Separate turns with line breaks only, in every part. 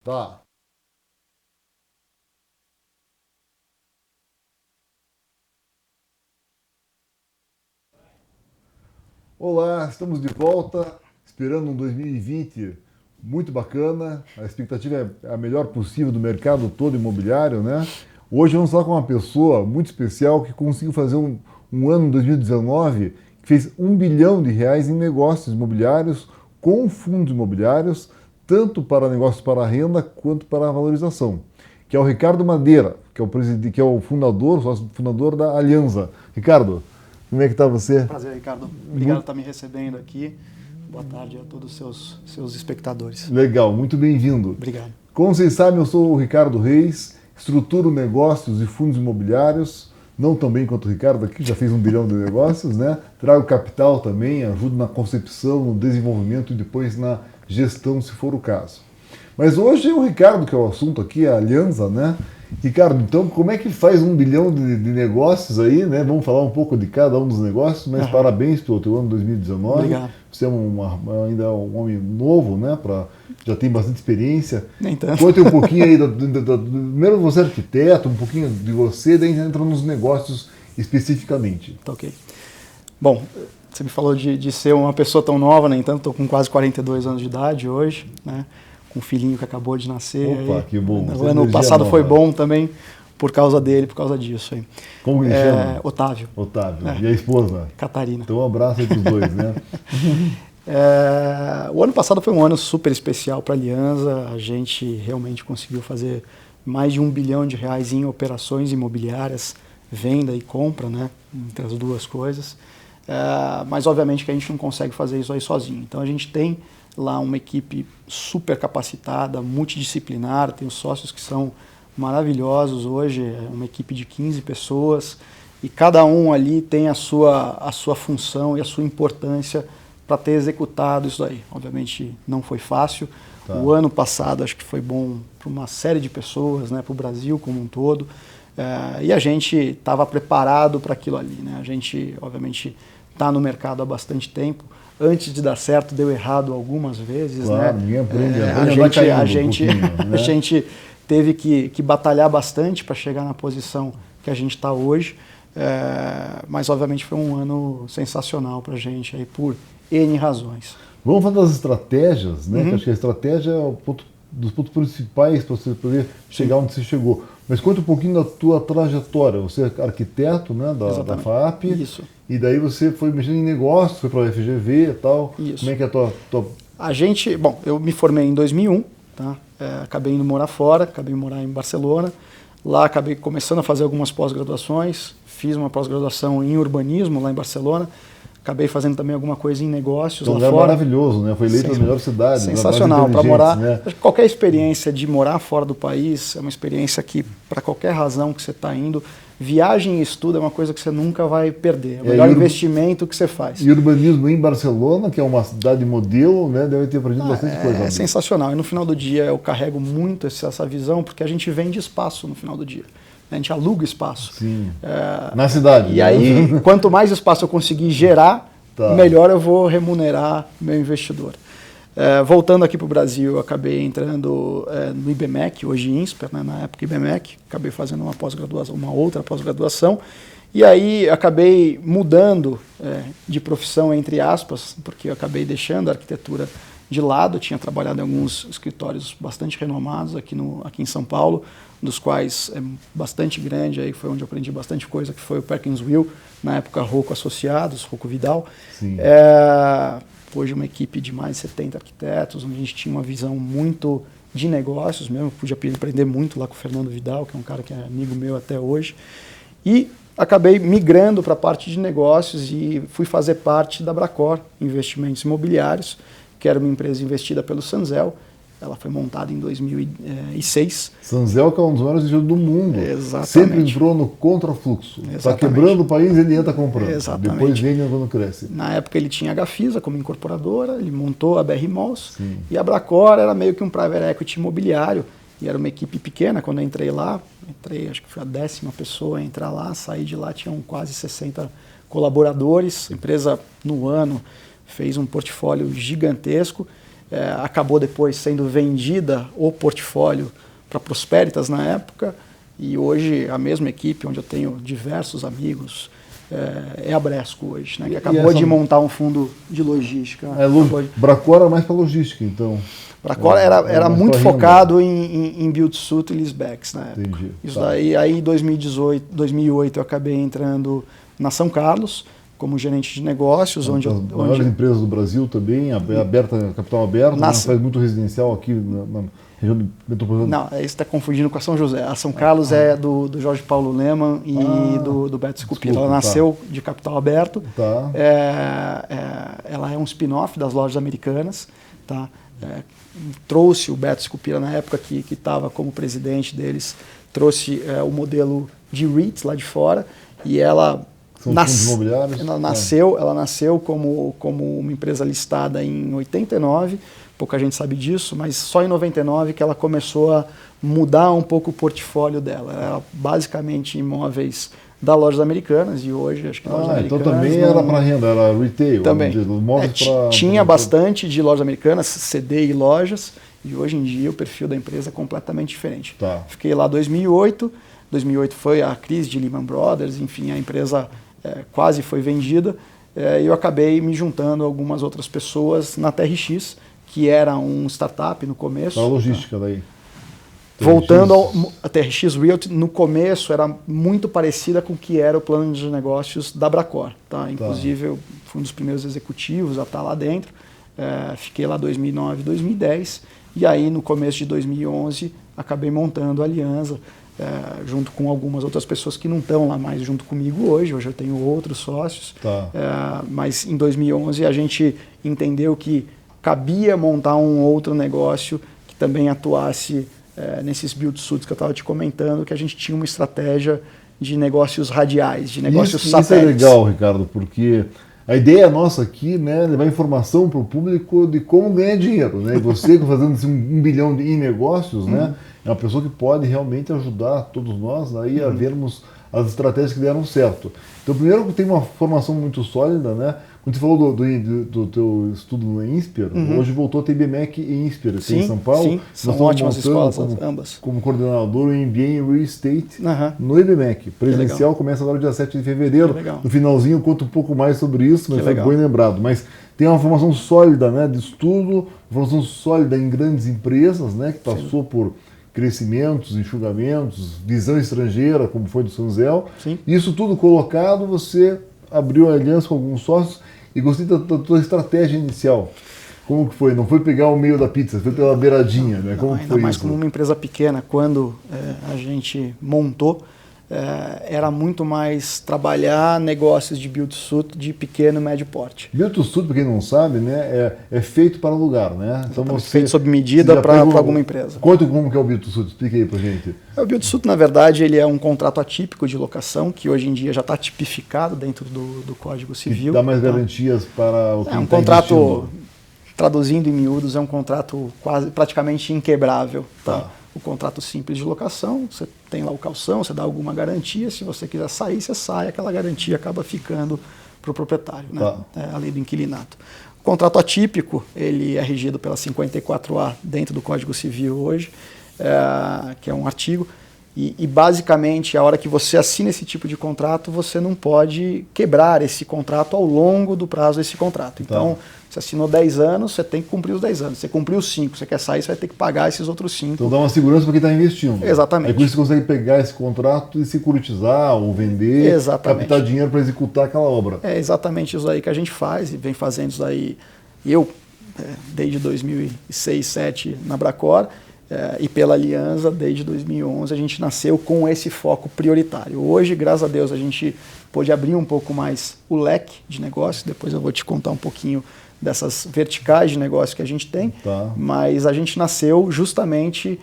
Tá. Olá, estamos de volta, esperando um 2020 muito bacana. A expectativa é a melhor possível do mercado todo imobiliário, né? Hoje vamos falar com uma pessoa muito especial que conseguiu fazer um ano 2019 que fez R$ 1 bilhão em negócios imobiliários com fundos imobiliários, tanto para negócios para renda quanto para a valorização, que é o Ricardo Madeira, que é o presidente, que é o fundador, sócio fundador da Alianza. Ricardo, como é que está você?
Prazer, Ricardo. Obrigado por estar me recebendo aqui. Boa tarde a todos os seus espectadores.
Legal, muito bem-vindo.
Obrigado.
Como vocês sabem, eu sou o Ricardo Reis, estruturo negócios e fundos imobiliários, não tão bem quanto o Ricardo aqui, já fez 1 bilhão de negócios, né? Trago capital também, ajudo na concepção, no desenvolvimento e depois na gestão, se for o caso. Mas hoje é o Ricardo que é o assunto aqui, a Alianza, né? Ricardo, então como é que faz 1 bilhão de negócios aí, né? Vamos falar um pouco de cada um dos negócios, mas parabéns pelo teu ano 2019.
Obrigado.
Você é ainda um homem novo, né? Já tem bastante experiência.
Nem tanto.
Conta um pouquinho aí, primeiro você é arquiteto, um pouquinho de você, daí a gente entra nos negócios especificamente.
Tá ok. Bom, você me falou de ser uma pessoa tão nova, né? Então, estou com quase 42 anos de idade hoje, né? Com um filhinho que acabou de nascer.
Opa,
aí.
que bom.
O ano passado foi bom também por causa dele, por causa disso. Aí.
Como ele chama?
Otávio.
Otávio. E a esposa?
Catarina.
Então um abraço aí para os dois, né?
O ano passado foi um ano super especial para a Alianza. A gente realmente conseguiu fazer mais de R$ 1 bilhão em operações imobiliárias, venda e compra, né? Entre as duas coisas. Mas obviamente que a gente não consegue fazer isso aí sozinho. Então a gente tem lá uma equipe super capacitada, multidisciplinar, tem os sócios que são maravilhosos hoje, é uma equipe de 15 pessoas e cada um ali tem a sua função e a sua importância para ter executado isso aí. Obviamente não foi fácil. Tá. O ano passado acho que foi bom para uma série de pessoas, né, para o Brasil como um todo, e a gente estava preparado para aquilo ali, né? A gente obviamente está no mercado há bastante tempo. Antes de dar certo, deu errado algumas vezes,
claro,
né?
Ninguém aprende,
A gente teve que batalhar bastante para chegar na posição que a gente está hoje, mas obviamente foi um ano sensacional para a gente aí por N razões.
Vamos falar das estratégias, né? Que acho que a estratégia é o dos pontos principais para você poder chegar onde você chegou. Mas conta um pouquinho da tua trajetória. Você é arquiteto, né, da FAAP.
Isso.
E daí você foi mexendo em negócios, foi para a FGV e tal.
Isso.
Como é que é a tua...
Eu me formei em 2001, tá? Acabei indo morar fora, acabei indo morar em Barcelona. Lá acabei começando a fazer algumas pós-graduações. Fiz uma pós-graduação em urbanismo lá em Barcelona. Acabei fazendo também alguma coisa em negócios lá fora.
Maravilhoso, né? Foi eleito a melhor cidade.
Sensacional para morar.
Né?
Qualquer experiência de morar fora do país é uma experiência que, para qualquer razão que você está indo, viagem e estudo é uma coisa que você nunca vai perder. É o melhor investimento que você faz.
E urbanismo em Barcelona, que é uma cidade modelo, né? Deve ter aprendido bastante coisa.
É sensacional. E no final do dia eu carrego muito essa visão, porque a gente vende espaço no final do dia. A gente aluga espaço.
Sim. Na cidade.
E aí, quanto mais espaço eu conseguir gerar, melhor eu vou remunerar meu investidor. Voltando aqui para o Brasil, eu acabei entrando no IBMEC, hoje INSPER, né, na época IBMEC, acabei fazendo uma pós-graduação, uma outra pós-graduação, e aí acabei mudando de profissão, entre aspas, porque eu acabei deixando a arquitetura de lado. Eu tinha trabalhado em alguns escritórios bastante renomados aqui em São Paulo, dos quais é bastante grande, aí foi onde eu aprendi bastante coisa, que foi o Perkins Will, na época Rocco Associados, Rocco Vidal. Hoje uma equipe de mais de 70 arquitetos, onde a gente tinha uma visão muito de negócios mesmo. Eu pude aprender muito lá com o Fernando Vidal, que é um cara que é amigo meu até hoje. E acabei migrando para a parte de negócios e fui fazer parte da Bracor Investimentos Imobiliários, que era uma empresa investida pelo Sanzel. Ela foi montada em 2006.
Sanzel, que é um dos maiores investidores do mundo.
Exatamente.
Sempre entrou no contrafluxo. Está quebrando o país, ele entra comprando.
Exatamente.
Depois vende quando cresce.
Na época ele tinha a Gafisa como incorporadora, ele montou a BR Malls. E a Bracor era meio que um private equity imobiliário. E era uma equipe pequena. Quando eu entrei lá, acho que foi a 10ª pessoa a entrar lá, saí de lá, tinham quase 60 colaboradores. A empresa, no ano, fez um portfólio gigantesco. acabou depois sendo vendida o portfólio para a Prosperitas na época, e hoje a mesma equipe, onde eu tenho diversos amigos, é a Bresco hoje, né, que acabou de montar um fundo de logística.
Bracor era mais para logística, então.
Bracor era muito focado em build-to-suit e leasebacks na época.
Entendi.
Isso daí, aí em 2008 eu acabei entrando na São Carlos, como gerente de negócios.
As maiores empresas do Brasil também, aberta, capital aberto, faz muito residencial aqui na região metropolitana.
Não, você está confundindo com a São José. A São Carlos é do Jorge Paulo Leman e do Beto Scupira. Ela nasceu de capital aberto.
Tá.
Ela é um spin-off das Lojas Americanas. Tá? Trouxe o Beto Scupira na época que estava como presidente deles, trouxe o modelo de REITs lá de fora, e ela nasceu como uma empresa listada em 89, pouca gente sabe disso, mas só em 99 que ela começou a mudar um pouco o portfólio dela. Era basicamente imóveis da Lojas Americanas, e hoje acho que Lojas Americanas...
Então também era para renda, era retail.
Também. Tinha bastante de Lojas Americanas, CD e lojas, e hoje em dia o perfil da empresa é completamente diferente.
Tá.
Fiquei lá em 2008 foi a crise de Lehman Brothers, enfim, a empresa quase foi vendida, e eu acabei me juntando a algumas outras pessoas na TRX, que era um startup no começo.
A logística daí.
Voltando a TRX Realty, no começo era muito parecida com o que era o plano de negócios da Bracor. Tá? Inclusive, eu fui um dos primeiros executivos a estar lá dentro. Fiquei lá 2009, 2010. E aí, no começo de 2011, acabei montando a Alianza, junto com algumas outras pessoas que não estão lá mais junto comigo hoje. Hoje eu tenho outros sócios.
Tá.
Mas em 2011 a gente entendeu que cabia montar um outro negócio que também atuasse nesses build-to-suits que eu estava te comentando, que a gente tinha uma estratégia de negócios radiais, de negócios satélites.
Isso é legal, Ricardo, porque a ideia nossa aqui, né, levar informação para o público de como ganhar dinheiro, né? E você fazendo assim, 1 bilhão em negócios, né, é uma pessoa que pode realmente ajudar todos nós aí a vermos as estratégias que deram certo. Então, primeiro, tem uma formação muito sólida, né? Quando você falou do teu estudo no INSPER, hoje voltou a ter IBMEC e INSPER aqui em São Paulo.
Sim, são ótimas escolas, ambas.
Como coordenador, o MBA em Real Estate no IBMEC. Presencial começa agora dia 7 de fevereiro. No finalzinho eu conto um pouco mais sobre isso, mas foi bem lembrado. Mas tem uma formação sólida, né, de estudo, uma formação sólida em grandes empresas, né, que passou por crescimentos, enxugamentos, visão estrangeira, como foi do Sanzel. Isso tudo colocado, você abriu a aliança com alguns sócios e gostei da tua estratégia inicial. Como que foi? Não foi pegar o meio da pizza, foi pela beiradinha, né? Como
ainda
foi
mais
isso?
Como uma empresa pequena, quando a gente montou, era muito mais trabalhar negócios de build-to-suit de pequeno e médio porte.
Build-to-suit, para quem não sabe, né, é feito para lugar, né?
Então feito sob medida para alguma empresa.
Conta como que é o build-to-suit, explica aí para gente.
O build-to-suit, na verdade, ele é um contrato atípico de locação, que hoje em dia já está tipificado dentro do Código Civil.
E dá mais garantias para o que
um contrato, traduzindo em miúdos, é um contrato praticamente inquebrável. O contrato simples de locação, você tem lá o calção, você dá alguma garantia, se você quiser sair, você sai, aquela garantia acaba ficando para o proprietário, né? A lei do inquilinato. O contrato atípico, ele é regido pela 54A dentro do Código Civil hoje, que é um artigo, e basicamente a hora que você assina esse tipo de contrato, você não pode quebrar esse contrato ao longo do prazo desse contrato. Então, você assinou 10 anos, você tem que cumprir os 10 anos. Você cumpriu os 5, você quer sair, você vai ter que pagar esses outros 5.
Então dá uma segurança para quem está investindo.
Exatamente.
É por isso que você consegue pegar esse contrato e securitizar ou vender, captar dinheiro para executar aquela obra.
É exatamente isso aí que a gente faz e vem fazendo isso aí. Eu, desde 2006, 2007 na Bracor, e pela Alianza, desde 2011, a gente nasceu com esse foco prioritário. Hoje, graças a Deus, a gente pôde abrir um pouco mais o leque de negócios. Depois eu vou te contar um pouquinho dessas verticais de negócio que a gente tem, mas a gente nasceu justamente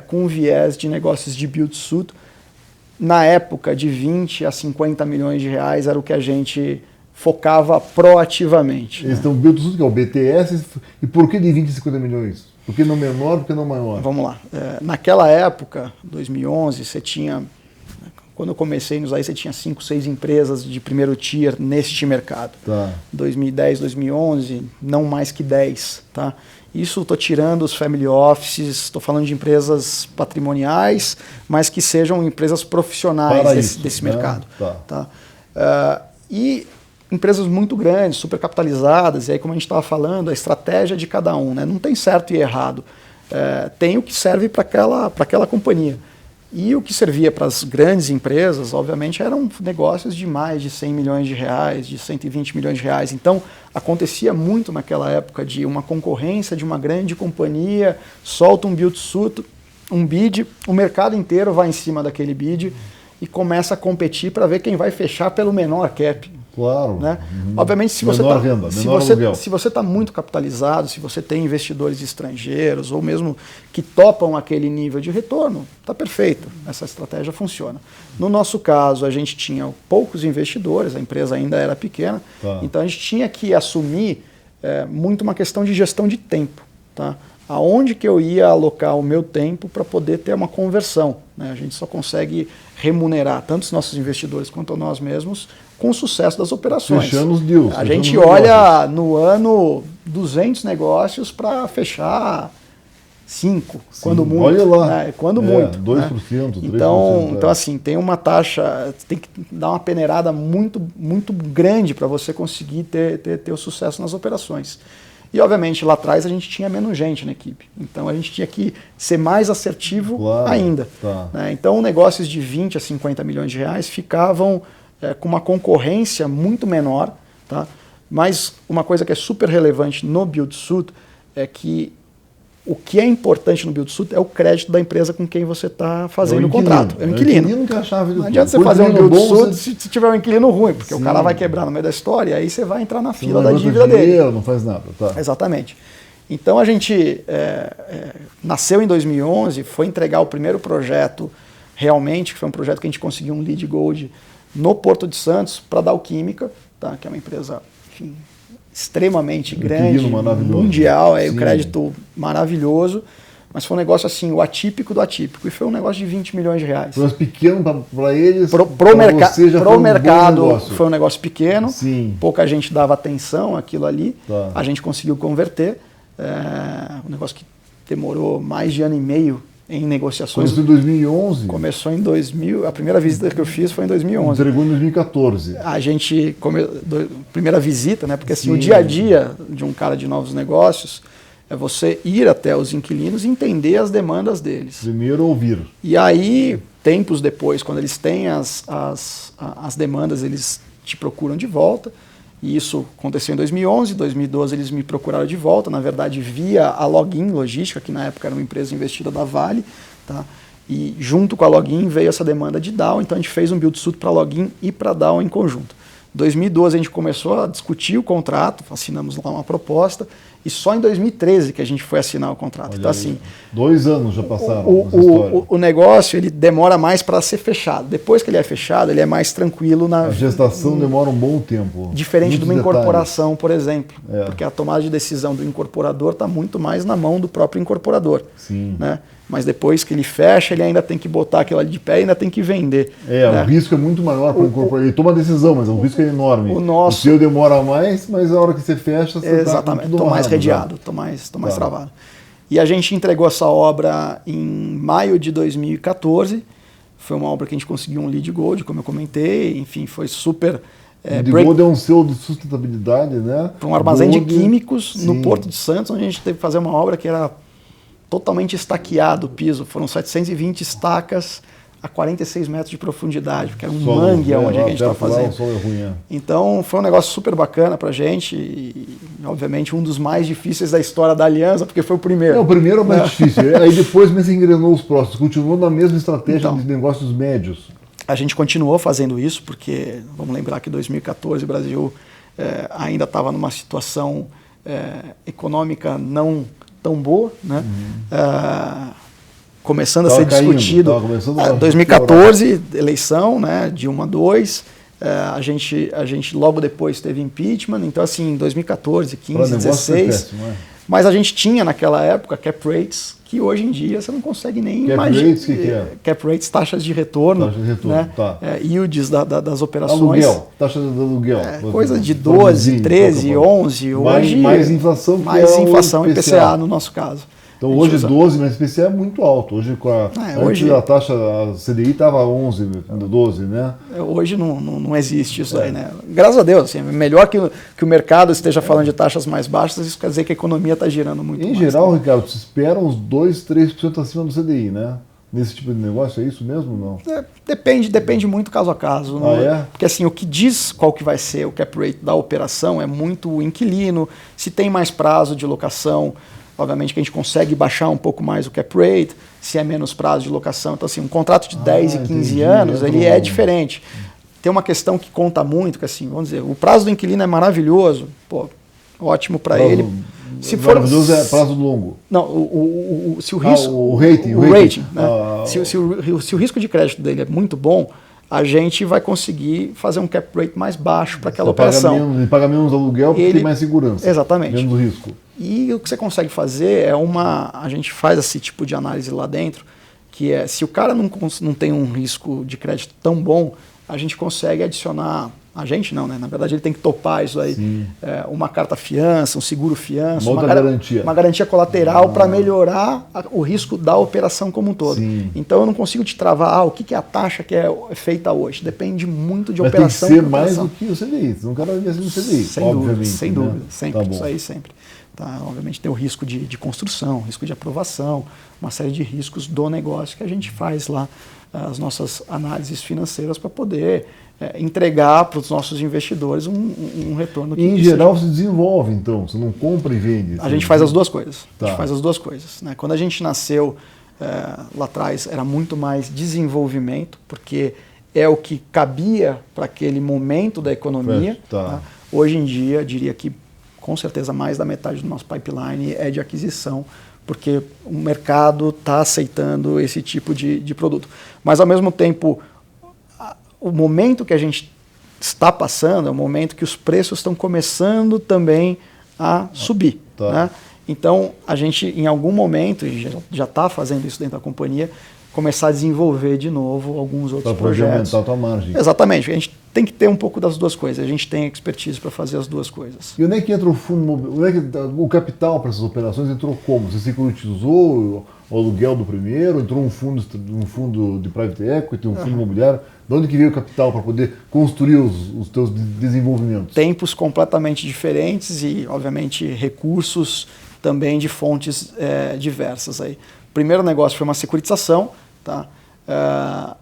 com um viés de negócios de build-to-suit. Na época, de 20 a 50 milhões de reais era o que a gente focava proativamente.
Então, o build-to-suit, que é o BTS, e por que de 20 a 50 milhões? Por que não menor, por que não maior?
Vamos lá. Naquela época, 2011, você tinha... Quando eu comecei nos aí, você tinha 5, 6 empresas de primeiro tier neste mercado. 2010, 2011, não mais que 10. Tá? Isso estou tirando os family offices, estou falando de empresas patrimoniais, mas que sejam empresas profissionais desse mercado. Tá? E empresas muito grandes, supercapitalizadas, e aí como a gente estava falando, a estratégia de cada um, né? Não tem certo e errado. Tem o que serve para aquela companhia. E o que servia para as grandes empresas, obviamente, eram negócios de mais de 100 milhões de reais, de 120 milhões de reais. Então, acontecia muito naquela época de uma concorrência de uma grande companhia, solta um build-to-suit, um bid, o mercado inteiro vai em cima daquele bid e começa a competir para ver quem vai fechar pelo menor cap.
Claro.
Né? Obviamente, se você está muito capitalizado, se você tem investidores estrangeiros ou mesmo que topam aquele nível de retorno, está perfeito, essa estratégia funciona. No nosso caso, a gente tinha poucos investidores, a empresa ainda era pequena, então a gente tinha que assumir muito uma questão de gestão de tempo. Tá? Aonde que eu ia alocar o meu tempo para poder ter uma conversão? Né? A gente só consegue remunerar tanto os nossos investidores quanto nós mesmos com o sucesso das operações.
Fechando os deals.
A gente olha no ano 200 negócios para fechar 5, quando muito.
Olha lá.
Né? Quando muito.
2%,
né?
3%.
Então, assim, tem uma taxa, tem que dar uma peneirada muito, muito grande para você conseguir ter o sucesso nas operações. E, obviamente, lá atrás a gente tinha menos gente na equipe. Então, a gente tinha que ser mais assertivo ainda. Né? Então, negócios de 20 a 50 milhões de reais ficavam com uma concorrência muito menor. Tá? Mas uma coisa que é super relevante no build-to-suit é que o que é importante no build-to-suit é o crédito da empresa com quem você está fazendo o contrato. É o inquilino.
É o inquilino que é a chave do
Não adianta você fazer um build-to-suit se tiver um inquilino ruim, porque o cara vai quebrar no meio da história e aí você vai entrar na fila da dívida dele.
Não faz nada. Tá.
Exatamente. Então a gente nasceu em 2011, foi entregar o primeiro projeto realmente, que foi um projeto que a gente conseguiu um lead gold no Porto de Santos para a Dow Química, tá? Que é uma empresa, enfim, extremamente grande, mundial, o crédito maravilhoso, mas foi um negócio assim, o atípico do atípico, e foi um negócio de 20 milhões de reais.
Mas pequeno para eles,
pro mercado foi um negócio pequeno, pouca gente dava atenção àquilo ali, a gente conseguiu converter, um negócio que demorou mais de ano e meio em negociações.
Começou em 2011?
Começou em 2000, a primeira visita que eu fiz foi em 2011.
Entregou em 2014.
A gente, primeira visita, né? Porque assim, o dia a dia de um cara de novos negócios é você ir até os inquilinos e entender as demandas deles.
Primeiro ouvir.
E aí, tempos depois, quando eles têm as demandas, eles te procuram de volta. E isso aconteceu em 2011, 2012 eles me procuraram de volta, na verdade via a Login Logística, que na época era uma empresa investida da Vale, tá? E junto com a Login veio essa demanda de Dow, então a gente fez um build-to-suit para a Login e para a Dow em conjunto. Em 2012 a gente começou a discutir o contrato, assinamos lá uma proposta, e só em 2013 que a gente foi assinar o contrato.
Olha,
então assim,
2 anos já passaram.
O negócio ele demora mais para ser fechado. Depois que ele é fechado, ele é mais tranquilo. A
gestação demora um bom tempo.
Diferente de uma incorporação, por exemplo. Porque a tomada de decisão do incorporador está muito mais na mão do próprio incorporador.
Sim.
Né? Mas depois que ele fecha, ele ainda tem que botar aquilo ali de pé e ainda tem que vender.
Né? O risco é muito maior para o incorporador. Ele toma a decisão, mas o risco é enorme. O seu demora mais, mas a hora que você fecha, você
exatamente, estou mais redeado, estou mais travado. E a gente entregou essa obra em maio de 2014. Foi uma obra que a gente conseguiu um lead gold, como eu comentei. Enfim, foi super...
lead gold é um selo de sustentabilidade, né?
Para um armazém de químicos no Porto de Santos, onde a gente teve que fazer uma obra que era totalmente estaqueado o piso. Foram 720 estacas a 46 metros de profundidade, porque era um mangue onde a gente estava fazendo.
O solo é ruim,
Então foi um negócio super bacana pra gente e obviamente um dos mais difíceis da história da Aliança, porque foi o primeiro.
O primeiro é o mais difícil, aí depois você engrenou os próximos, continuou na mesma estratégia de negócios médios.
A gente continuou fazendo isso, porque vamos lembrar que em 2014 o Brasil ainda estava numa situação econômica não tão boa, né? Começando a ser discutido. 2014, eleição, né? Dilma 2. A gente logo depois teve impeachment. Então, assim, em 2014, 15, 16. Mas a gente tinha naquela época cap rates que hoje em dia você não consegue nem imaginar.
Cap rates, o que é?
Cap rates, taxas de retorno.
Taxa de retorno,
né?
tá.
Yields das operações.
Aluguel, taxa de aluguel.
Coisa de 12, 13, 11. Hoje,
mais inflação que
mais
é
inflação
o
IPCA no nosso caso.
Então hoje 12, mas IPCA é muito alto. Hoje
hoje
a taxa, a CDI estava 11, 12, né?
Hoje não existe isso aí, né? Graças a Deus, assim, melhor que o mercado esteja falando de taxas mais baixas, isso quer dizer que a economia está girando muito mais.
Em geral, né? Ricardo, se espera uns 2, 3% acima do CDI, né? Nesse tipo de negócio, é isso mesmo ou não?
Depende muito caso a caso. Porque assim, o que diz qual que vai ser o cap rate da operação é muito o inquilino, se tem mais prazo de locação, obviamente que a gente consegue baixar um pouco mais o cap rate, se é menos prazo de locação. Então, assim, um contrato de 10 e 15 anos, ele é diferente. Tem uma questão que conta muito, que assim, vamos dizer, o prazo do inquilino é maravilhoso, pô, ótimo para ele.
Se for maravilhoso é prazo longo.
Não, se o risco...
o rating.
Né? Se o risco de crédito dele é muito bom, a gente vai conseguir fazer um cap rate mais baixo para aquela operação.
Ele paga menos aluguel porque tem mais segurança.
Exatamente.
Menos risco.
E o que você consegue fazer é a gente faz esse tipo de análise lá dentro, que é, se o cara não tem um risco de crédito tão bom, a gente consegue adicionar, a gente não, né? Na verdade ele tem que topar isso aí, uma carta fiança, um seguro fiança, uma garantia colateral para melhorar o risco da operação como um todo.
Sim.
Então eu não consigo te travar, o que é a taxa que é feita hoje? Depende muito de
Mas
operação.
Tem que ser mais do que o CDI, senão o cara vai ser no CDI, obviamente.
Sem dúvida,
né?
sempre,
Tá
isso aí sempre. Tá, obviamente tem o risco de construção, risco de aprovação, uma série de riscos do negócio que a gente faz lá, as nossas análises financeiras para poder entregar para os nossos investidores um retorno.
E em geral se desenvolve, então, você não compra e vende.
A gente faz as duas coisas.
Tá.
A gente faz as duas coisas. Né? Quando a gente nasceu lá atrás era muito mais desenvolvimento, porque é o que cabia para aquele momento da economia. Tá? Hoje em dia, diria que com certeza mais da metade do nosso pipeline é de aquisição, porque o mercado está aceitando esse tipo de produto. Mas, ao mesmo tempo, o momento que a gente está passando é o momento que os preços estão começando também a subir.
Tá.
Né? Então, a gente, em algum momento, e já está fazendo isso dentro da companhia, começar a desenvolver de novo alguns outros projetos.
Para aumentar a tua margem.
Exatamente. A gente tem que ter um pouco das duas coisas. A gente tem expertise para fazer as duas coisas.
E onde é que entra o fundo, onde é que o capital para essas operações entrou como? Você securitizou o aluguel do primeiro, entrou um fundo de private equity, um fundo imobiliário? De onde que veio o capital para poder construir os teus desenvolvimentos?
Tempos completamente diferentes e, obviamente, recursos também de fontes diversas. Aí. O primeiro negócio foi uma securitização. Tá? A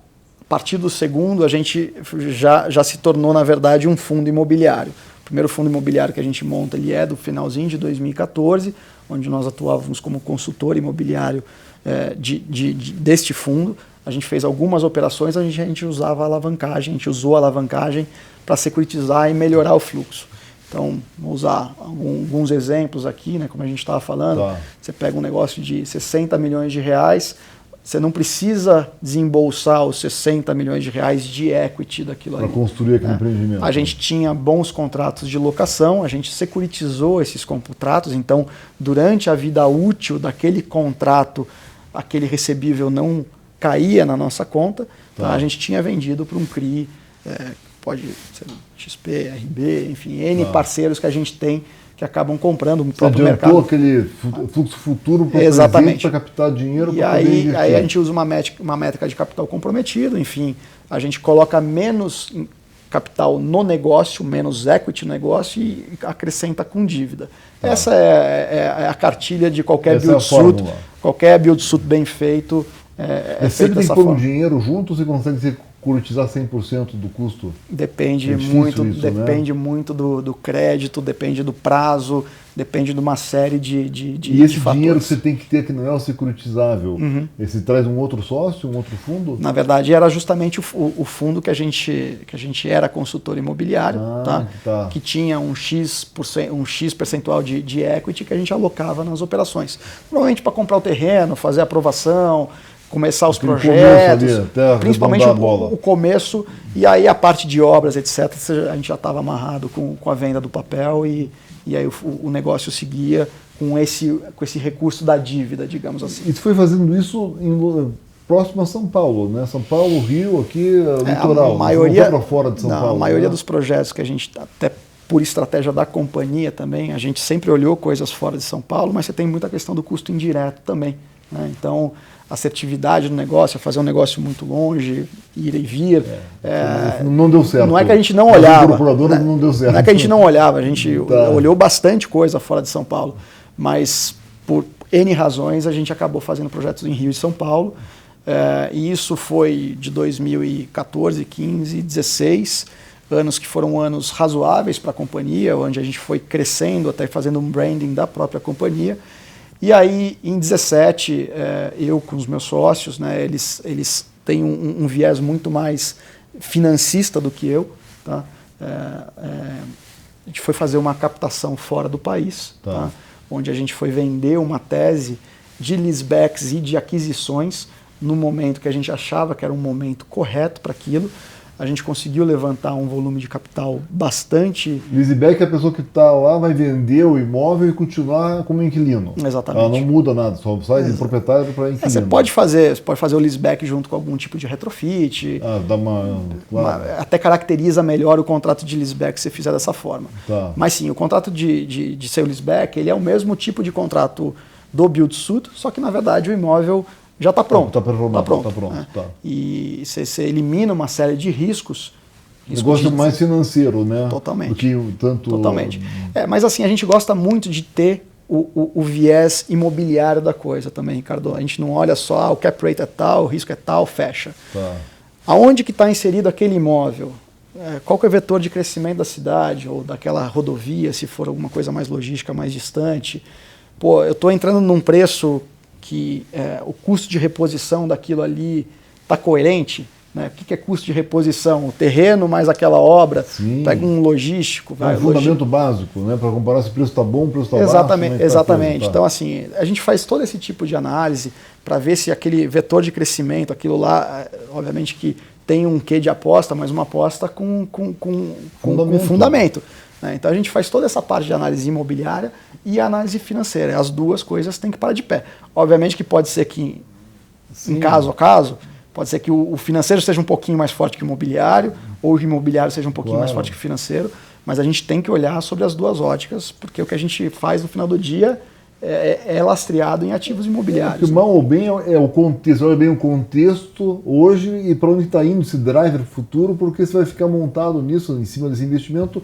partir do segundo, a gente já se tornou, na verdade, um fundo imobiliário. O primeiro fundo imobiliário que a gente monta ele é do finalzinho de 2014, onde nós atuávamos como consultor imobiliário deste fundo. A gente fez algumas operações, a gente usava alavancagem, a gente usou a alavancagem para securitizar e melhorar o fluxo. Então, vou usar alguns exemplos aqui, né, como a gente estava falando.
Tá.
Você pega um negócio de 60 milhões de reais, você não precisa desembolsar os 60 milhões de reais de equity daquilo ali.
Para construir aquele empreendimento.
A gente tinha bons contratos de locação, a gente securitizou esses contratos, então, durante a vida útil daquele contrato, aquele recebível não caía na nossa conta, tá? A gente tinha vendido para um CRI, pode ser XP, RB, enfim, N parceiros que a gente tem que acabam comprando o próprio mercado.
Aquele fluxo futuro para
Exatamente.
Para captar dinheiro.
E aí a gente usa uma métrica de capital comprometido, enfim, a gente coloca menos capital no negócio, menos equity no negócio e acrescenta com dívida. Essa é a cartilha de qualquer build-suit. Qualquer build-suit bem feito é feito dessa forma.
Sempre tem que pôr um dinheiro junto ou você consegue securitizar 100% do custo?
Depende muito do crédito, depende do prazo, depende de uma série de
E esse
fatores.
dinheiro que você tem que ter que não é o securitizável, esse traz um outro sócio, um outro fundo?
Na verdade, era justamente o fundo que a gente era consultor imobiliário, que tinha um X percentual de equity que a gente alocava nas operações. Provavelmente para comprar o terreno, fazer a aprovação, começar os projetos, principalmente o começo, e aí a parte de obras, etc., a gente já estava amarrado com a venda do papel e aí o negócio seguia com esse recurso da dívida, digamos assim.
E tu foi fazendo isso próximo a São Paulo, né? São Paulo, Rio, aqui, litoral.
A maioria,
não foi para fora de São Paulo.
A maioria
né?
dos projetos que a gente, até por estratégia da companhia também, a gente sempre olhou coisas fora de São Paulo, mas você tem muita questão do custo indireto também. Né? Então, assertividade do negócio, fazer um negócio muito longe, ir e vir.
Não deu certo.
Não é que a gente não olhava.
Né? Não deu certo.
Não é que a gente não olhava, a gente olhou bastante coisa fora de São Paulo, mas por N razões a gente acabou fazendo projetos em Rio e São Paulo. E isso foi de 2014, 15, 16, anos que foram anos razoáveis para a companhia, onde a gente foi crescendo, até fazendo um branding da própria companhia. E aí, em 17, eu com os meus sócios, né, eles têm um viés muito mais financista do que eu. Tá? A gente foi fazer uma captação fora do país, tá? Onde a gente foi vender uma tese de leasebacks e de aquisições no momento que a gente achava que era um momento correto para aquilo. A gente conseguiu levantar um volume de capital bastante...
Leaseback é a pessoa que está lá, vai vender o imóvel e continuar como inquilino.
Exatamente.
Ela não muda nada, só sai de proprietário para inquilino.
Você pode fazer o leaseback junto com algum tipo de retrofit.
Dá claro.
Até caracteriza melhor o contrato de leaseback se você fizer dessa forma.
Tá.
Mas sim, o contrato de sale leaseback, ele é o mesmo tipo de contrato do build-to-suit, só que na verdade o imóvel já está pronto.
Está pronto.
Né? Tá. E você elimina uma série de riscos.
Negócio mais financeiro, né?
Totalmente.
Do que tanto...
Totalmente. Mas assim, a gente gosta muito de ter o viés imobiliário da coisa também, Ricardo. A gente não olha só o cap rate é tal, o risco é tal, fecha.
Tá.
Aonde que está inserido aquele imóvel? Qual que é o vetor de crescimento da cidade ou daquela rodovia, se for alguma coisa mais logística, mais distante? Pô, eu estou entrando num preço que o custo de reposição daquilo ali está coerente, né? O que é custo de reposição? O terreno mais aquela obra. Sim. Pega um logístico.
Um fundamento básico, né? Para comparar se o preço está bom, o preço está baixo.
Exatamente. Então, assim, a gente faz todo esse tipo de análise para ver se aquele vetor de crescimento, aquilo lá, obviamente que tem um quê de aposta, mas uma aposta com fundamento. Né? Então a gente faz toda essa parte de análise imobiliária e análise financeira. As duas coisas têm que parar de pé. Obviamente que pode ser que, em caso a caso, pode ser que o financeiro seja um pouquinho mais forte que o imobiliário, ou o imobiliário seja um pouquinho mais forte que o financeiro, mas a gente tem que olhar sobre as duas óticas, porque o que a gente faz no final do dia é lastreado em ativos imobiliários.
Mal ou bem é o contexto, olha bem o contexto hoje e para onde está indo esse driver futuro, porque você vai ficar montado nisso, em cima desse investimento,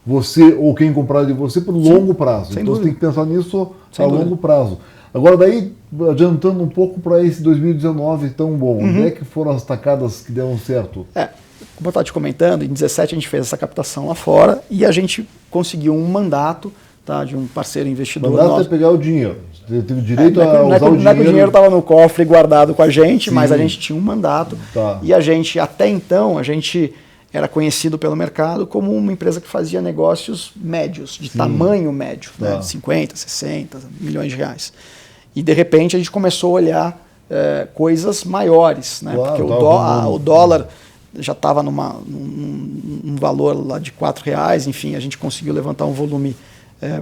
você ou quem comprar de você por longo prazo. Então você tem que pensar nisso a longo prazo. Agora daí, adiantando um pouco para esse 2019 tão bom, onde é que foram as tacadas que deram certo?
Como eu estava te comentando, em 2017 a gente fez essa captação lá fora e a gente conseguiu um mandato, tá, de um parceiro investidor.
Mandato é pegar o dinheiro. Você teve direito a usar o dinheiro.
Não é que o dinheiro estava no cofre guardado com a gente, mas a gente tinha um mandato.
Tá.
E a gente, até então, a gente era conhecido pelo mercado como uma empresa que fazia negócios médios, de tamanho médio, né, de 50, 60 milhões de reais. E, de repente, a gente começou a olhar coisas maiores, né?
Claro,
porque o dólar já estava num valor lá de R$4, enfim, a gente conseguiu levantar um volume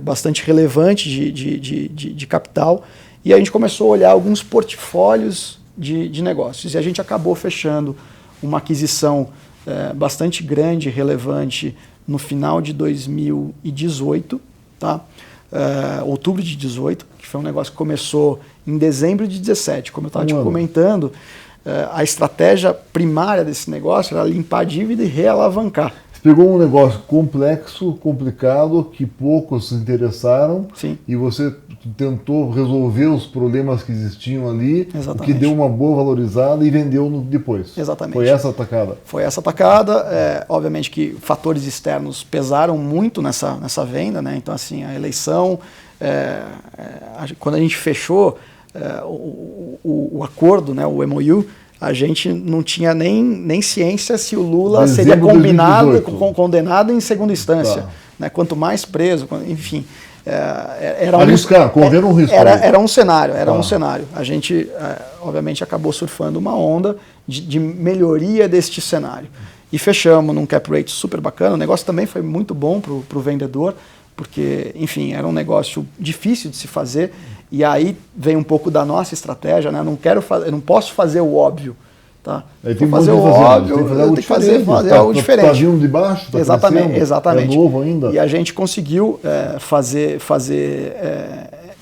bastante relevante de capital, e a gente começou a olhar alguns portfólios de negócios, e a gente acabou fechando uma aquisição bastante grande e relevante no final de 2018, tá? Outubro de 2018, que foi um negócio que começou em dezembro de 2017. Como eu estava te comentando, a estratégia primária desse negócio era limpar a dívida e realavancar.
Você pegou um negócio complexo, complicado, que poucos se interessaram.
Sim.
E você tentou resolver os problemas que existiam ali, o que deu uma boa valorizada e vendeu depois.
Exatamente.
Foi essa a tacada?
Foi essa a tacada. Obviamente que fatores externos pesaram muito nessa venda, né? Então, assim, a eleição, quando a gente fechou o acordo, né, o MOU, a gente não tinha nem ciência se o Lula seria condenado em segunda instância.
Tá.
Né? Quanto mais preso, enfim...
correram um risco.
Era um cenário. A gente, obviamente, acabou surfando uma onda de melhoria deste cenário. E fechamos num cap rate super bacana. O negócio também foi muito bom para o vendedor, porque, enfim, era um negócio difícil de se fazer, e aí vem um pouco da nossa estratégia, né? Eu não posso fazer o óbvio. Tá?
Tem que
fazer o óbvio,
tem que fazer
algo diferente.
Tá vindo de baixo, tá
exatamente.
É novo ainda.
E a gente conseguiu fazer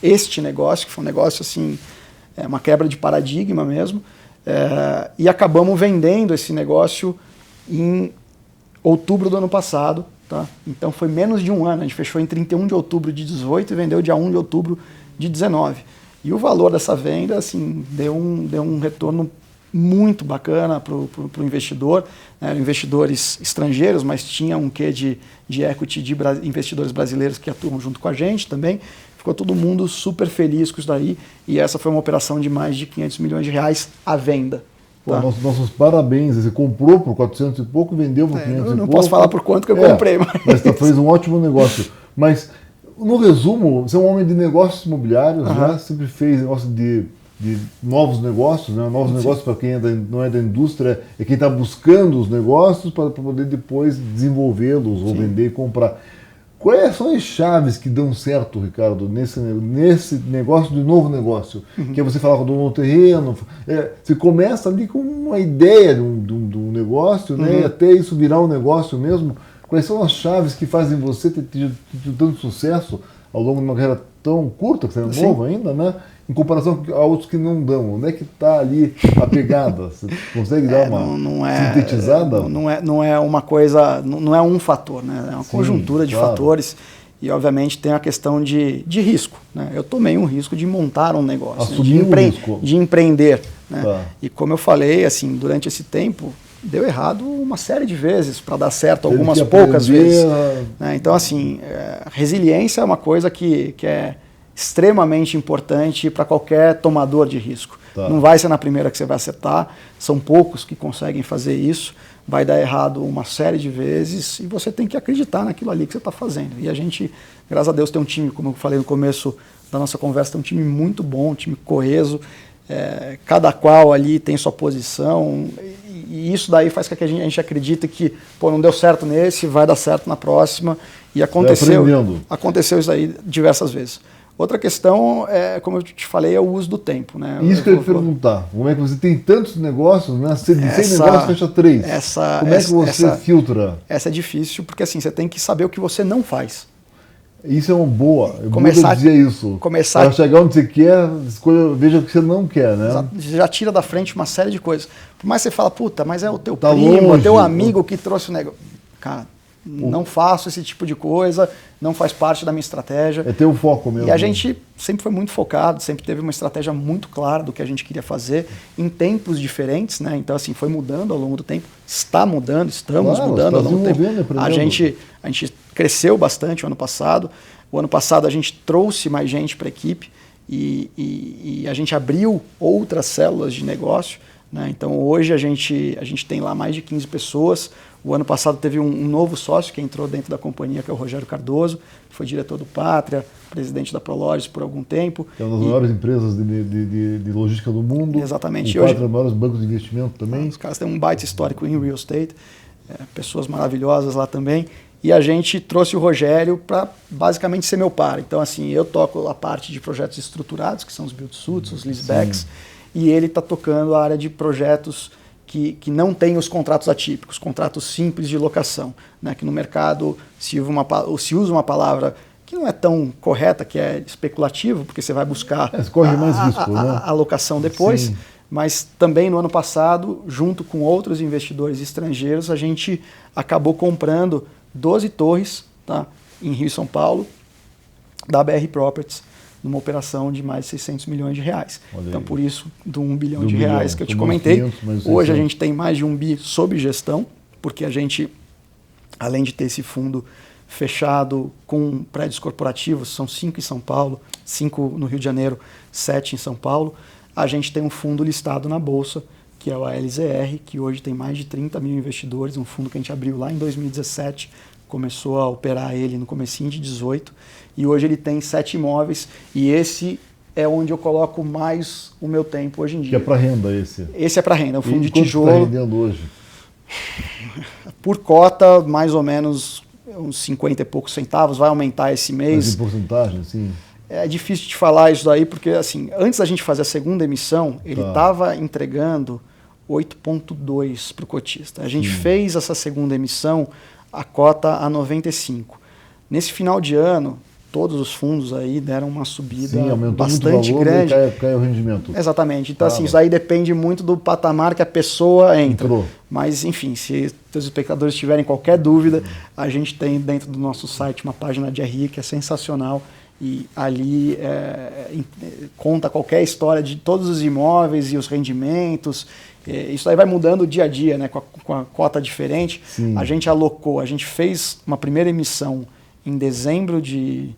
este negócio, que foi um negócio assim, uma quebra de paradigma mesmo, e acabamos vendendo esse negócio em outubro do ano passado. Tá? Então foi menos de um ano, a gente fechou em 31 de outubro de 18 e vendeu dia 1 de outubro de 19. E o valor dessa venda assim, deu um retorno muito bacana para o investidor, né? Eram investidores estrangeiros, mas tinha um quê de equity de investidores brasileiros que atuam junto com a gente também. Ficou todo mundo super feliz com isso daí, e essa foi uma operação de mais de 500 milhões de reais à venda.
Tá? Pô, nossos parabéns, você comprou por 400 e pouco, vendeu por 500 e pouco.
Não posso falar por quanto que eu comprei.
Mas fez um ótimo negócio. Mas, no resumo, você é um homem de negócios imobiliários, né? Sempre fez negócio de novos negócios, né? Novos negócios para quem não é da indústria, é quem está buscando os negócios para poder depois desenvolvê-los ou vender e comprar. Quais são as chaves que dão certo, Ricardo, nesse negócio de novo negócio? Que é você falar do novo terreno, você começa ali com uma ideia de um negócio, né? E até isso virar um negócio mesmo. Quais são as chaves que fazem você ter tido tanto sucesso ao longo de uma carreira tão curta, que você é novo ainda, né? Em comparação a outros que não dão? Onde é que está ali a pegada? Você consegue dar uma sintetizada?
Não é uma coisa, não é um fator, né? É uma conjuntura de fatores, e obviamente tem a questão de risco, né? Eu tomei um risco de montar um negócio, de empreender, né? Tá. E como eu falei, assim, durante esse tempo, deu errado uma série de vezes para dar certo algumas poucas vezes. Né? Então, assim, resiliência é uma coisa que é extremamente importante para qualquer tomador de risco. Tá. Não vai ser na primeira que você vai acertar, são poucos que conseguem fazer isso, vai dar errado uma série de vezes e você tem que acreditar naquilo ali que você está fazendo. E a gente, graças a Deus, tem um time, como eu falei no começo da nossa conversa, tem um time muito bom, um time coeso, cada qual ali tem sua posição, e isso daí faz com que a gente acredite que, pô, não deu certo nesse, vai dar certo na próxima, e aconteceu isso aí diversas vezes. Outra questão, como eu te falei, é o uso do tempo. Né?
Isso que eu ia perguntar. Como é que você tem tantos negócios, né? Você de 100 negócios fecha 3. Como é que você filtra?
Essa é difícil, porque assim, você tem que saber o que você não faz.
Isso é uma boa. Eu dizer isso. Para chegar onde você quer, veja o que você não quer, né?
Já tira da frente uma série de coisas. Por mais que você fala, puta, mas é o teu primo, longe, é o teu amigo que trouxe o negócio. Cara, não faço esse tipo de coisa, não faz parte da minha estratégia.
É ter o foco mesmo.
E a gente sempre foi muito focado, sempre teve uma estratégia muito clara do que a gente queria fazer em tempos diferentes, né? Então, assim, foi mudando ao longo do tempo, estamos mudando ao longo do tempo. A gente cresceu bastante o ano passado. O ano passado a gente trouxe mais gente para a equipe e a gente abriu outras células de negócio, né? Então, hoje a gente tem lá mais de 15 pessoas. O ano passado teve um novo sócio que entrou dentro da companhia, que é o Rogério Cardoso, que foi diretor do Pátria, presidente da Prologis por algum tempo.
Que é uma das maiores empresas de logística do mundo.
Exatamente.
O Pátria é um dos maiores bancos de investimento também.
Os caras têm um baita histórico em real estate, pessoas maravilhosas lá também. E a gente trouxe o Rogério para basicamente ser meu par. Então, assim, eu toco a parte de projetos estruturados, que são os build-to-suits, os leasebacks, e ele está tocando a área de projetos que não tem os contratos atípicos, contratos simples de locação, né? Que no mercado se usa uma palavra que não é tão correta, que é especulativo, porque você vai buscar
corre mais risco, né?
A locação depois. Sim. Mas também no ano passado, junto com outros investidores estrangeiros, a gente acabou comprando 12 torres, tá? Em Rio e São Paulo, da BR Properties, numa operação de mais de 600 milhões de reais. Então, por isso, do 1 bilhão de reais que eu te comentei. Hoje a gente tem mais de 1 bi sob gestão, porque a gente, além de ter esse fundo fechado com prédios corporativos, são 5 em São Paulo, 5 no Rio de Janeiro, 7 em São Paulo, a gente tem um fundo listado na Bolsa, que é o ALZR, que hoje tem mais de 30 mil investidores, um fundo que a gente abriu lá em 2017, começou a operar ele no comecinho de 18, e hoje ele tem 7 imóveis, e esse é onde eu coloco mais o meu tempo hoje em dia.
Que é para renda esse?
Esse é para renda, é um fundo de tijolo.
Quanto está rendendo hoje?
Por cota, mais ou menos, uns 50 e poucos centavos, vai aumentar esse mês.
Mas em porcentagem, sim.
É difícil de falar isso daí, porque assim, antes da gente fazer a segunda emissão, ele estava entregando 8,2 para o cotista. A gente fez essa segunda emissão, a cota a 95. Nesse final de ano, todos os fundos aí deram uma subida bastante grande.
Cai o rendimento.
Exatamente. Então, assim, isso aí depende muito do patamar que a pessoa entra. Mas, enfim, se os espectadores tiverem qualquer dúvida, a gente tem dentro do nosso site uma página de RI que é sensacional. E ali conta qualquer história de todos os imóveis e os rendimentos. Isso aí vai mudando dia a dia, né? Com a cota diferente.
Sim.
A gente fez uma primeira emissão em dezembro de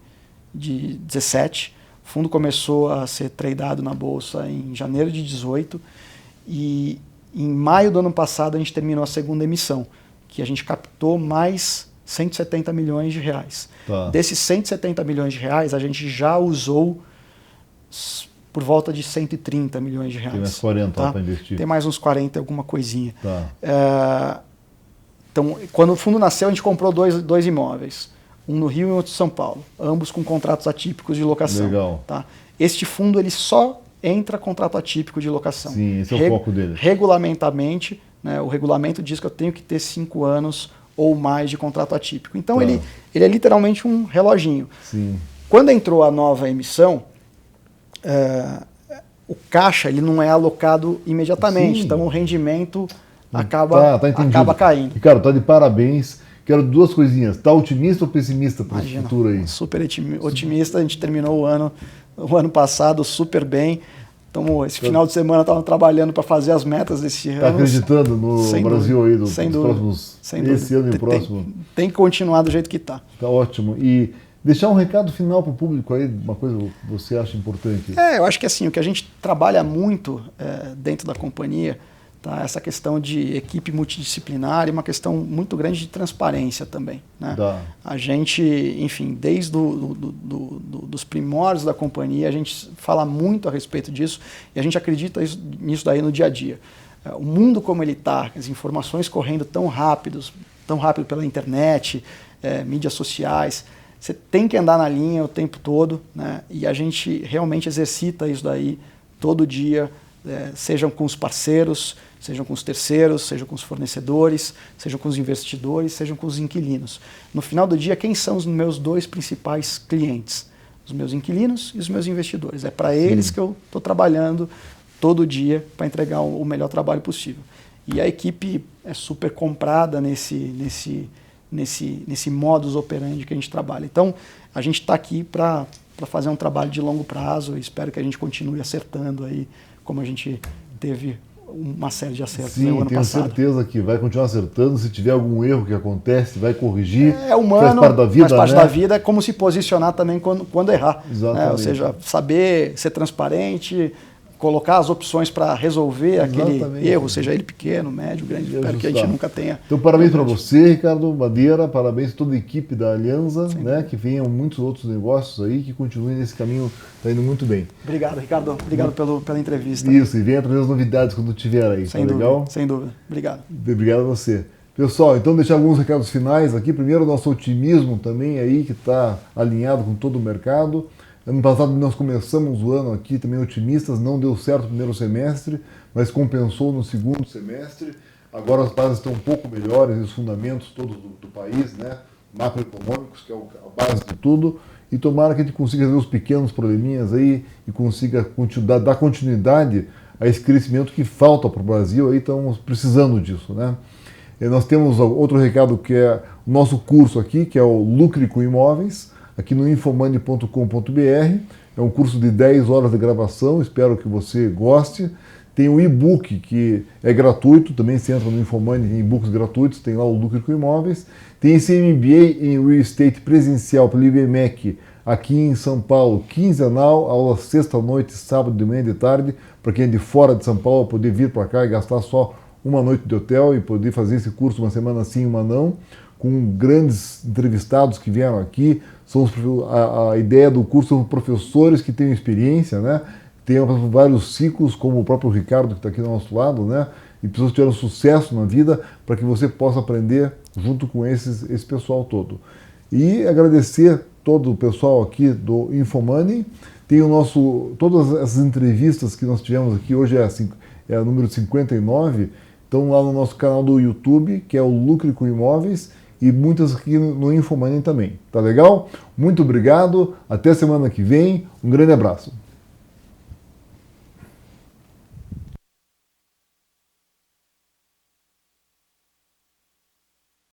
17. O fundo começou a ser tradeado na Bolsa em janeiro de 18. E em maio do ano passado a gente terminou a segunda emissão, que a gente captou mais 170 milhões de reais. Desses 170 milhões de reais, a gente já usou por volta de 130 milhões de reais.
Tem mais 40 para investir.
Tem mais uns 40, alguma coisinha. Então, quando o fundo nasceu, a gente comprou dois imóveis. Um no Rio e outro em São Paulo. Ambos com contratos atípicos de locação.
Legal.
Este fundo ele só entra contrato atípico de locação.
Sim, esse é o foco dele.
Regulamentamente, né, o regulamento diz que eu tenho que ter 5 anos ou mais de contrato atípico. Então ele é literalmente um reloginho.
Sim.
Quando entrou a nova emissão, o caixa ele não é alocado imediatamente. Sim. Então o rendimento acaba caindo.
Ricardo, tá de parabéns. Quero 2 coisinhas. Tá otimista ou pessimista para esse futuro aí?
Super otimista. A gente terminou o ano passado super bem. Então, esse final de semana estava trabalhando para fazer as metas desse ano.
Está acreditando no Brasil aí,
sem dúvida.
Esse ano e o próximo?
Tem que continuar do jeito que está.
Tá ótimo. E deixar um recado final para o público aí, uma coisa que você acha importante?
Eu acho que assim, o que a gente trabalha muito dentro da companhia, tá, essa questão de equipe multidisciplinar e uma questão muito grande de transparência também. Né? A gente, enfim, desde dos primórdios da companhia, a gente fala muito a respeito disso e a gente acredita nisso daí no dia a dia. O mundo como ele está, as informações correndo tão rápido pela internet, mídias sociais, você tem que andar na linha o tempo todo, né? E a gente realmente exercita isso daí todo dia, sejam com os parceiros, sejam com os terceiros, sejam com os fornecedores, sejam com os investidores, sejam com os inquilinos. No final do dia, quem são os meus 2 principais clientes? Os meus inquilinos e os meus investidores. É para eles que eu estou trabalhando todo dia para entregar o melhor trabalho possível. E a equipe é super comprada nesse modus operandi que a gente trabalha. Então, a gente está aqui para fazer um trabalho de longo prazo e espero que a gente continue acertando aí, como a gente teve uma série de acertos no ano passado.
Sim, tenho certeza que vai continuar acertando. Se tiver algum erro que acontece, vai corrigir.
É humano, faz parte da vida, da vida, é como se posicionar também quando errar.
Exatamente.
Ou seja, saber ser transparente, colocar as opções para resolver aquele erro, seja ele pequeno, médio, grande. Espero que a gente nunca tenha.
Então, parabéns para você, Ricardo Madeira, parabéns a toda a equipe da Alianza, né, que venham muitos outros negócios aí, que continuem nesse caminho, está indo muito bem.
Obrigado, Ricardo. Obrigado pela entrevista.
Isso, e venha trazer as novidades quando tiver aí,
sem dúvida, legal? Sem dúvida. Obrigado.
Obrigado a você. Pessoal, então deixar alguns recados finais aqui. Primeiro, o nosso otimismo também aí, que está alinhado com todo o mercado. Ano passado nós começamos o ano aqui também otimistas, não deu certo o primeiro semestre, mas compensou no segundo semestre. Agora as bases estão um pouco melhores, os fundamentos todos do país, né, macroeconômicos, que é a base de tudo, e tomara que a gente consiga ver os pequenos probleminhas aí e consiga dar continuidade a esse crescimento que falta para o Brasil, aí estamos precisando disso, né. E nós temos outro recado que é o nosso curso aqui, que é o Lucre com Imóveis, aqui no infomoney.com.br. É um curso de 10 horas de gravação, espero que você goste. Tem um e-book que é gratuito, também você entra no Infomoney, tem e-books gratuitos, tem lá o Lucre com Imóveis. Tem esse MBA em Real Estate presencial pelo IBMEC, aqui em São Paulo, quinzenal, aula sexta-noite, sábado de manhã e de tarde, para quem é de fora de São Paulo poder vir para cá e gastar só uma noite de hotel e poder fazer esse curso uma semana sim, uma não, com grandes entrevistados que vieram aqui. A ideia do curso são professores que têm experiência, né? tenham passado por vários ciclos, como o próprio Ricardo, que está aqui do nosso lado, né? E pessoas que tiveram sucesso na vida, para que você possa aprender junto com esse pessoal todo. E agradecer todo o pessoal aqui do InfoMoney. Tem todas essas entrevistas que nós tivemos aqui, hoje é a número 59, estão lá no nosso canal do YouTube, que é o Lucre com Imóveis, e muitas aqui no InfoMoney também. Tá legal? Muito obrigado, até semana que vem, um grande abraço.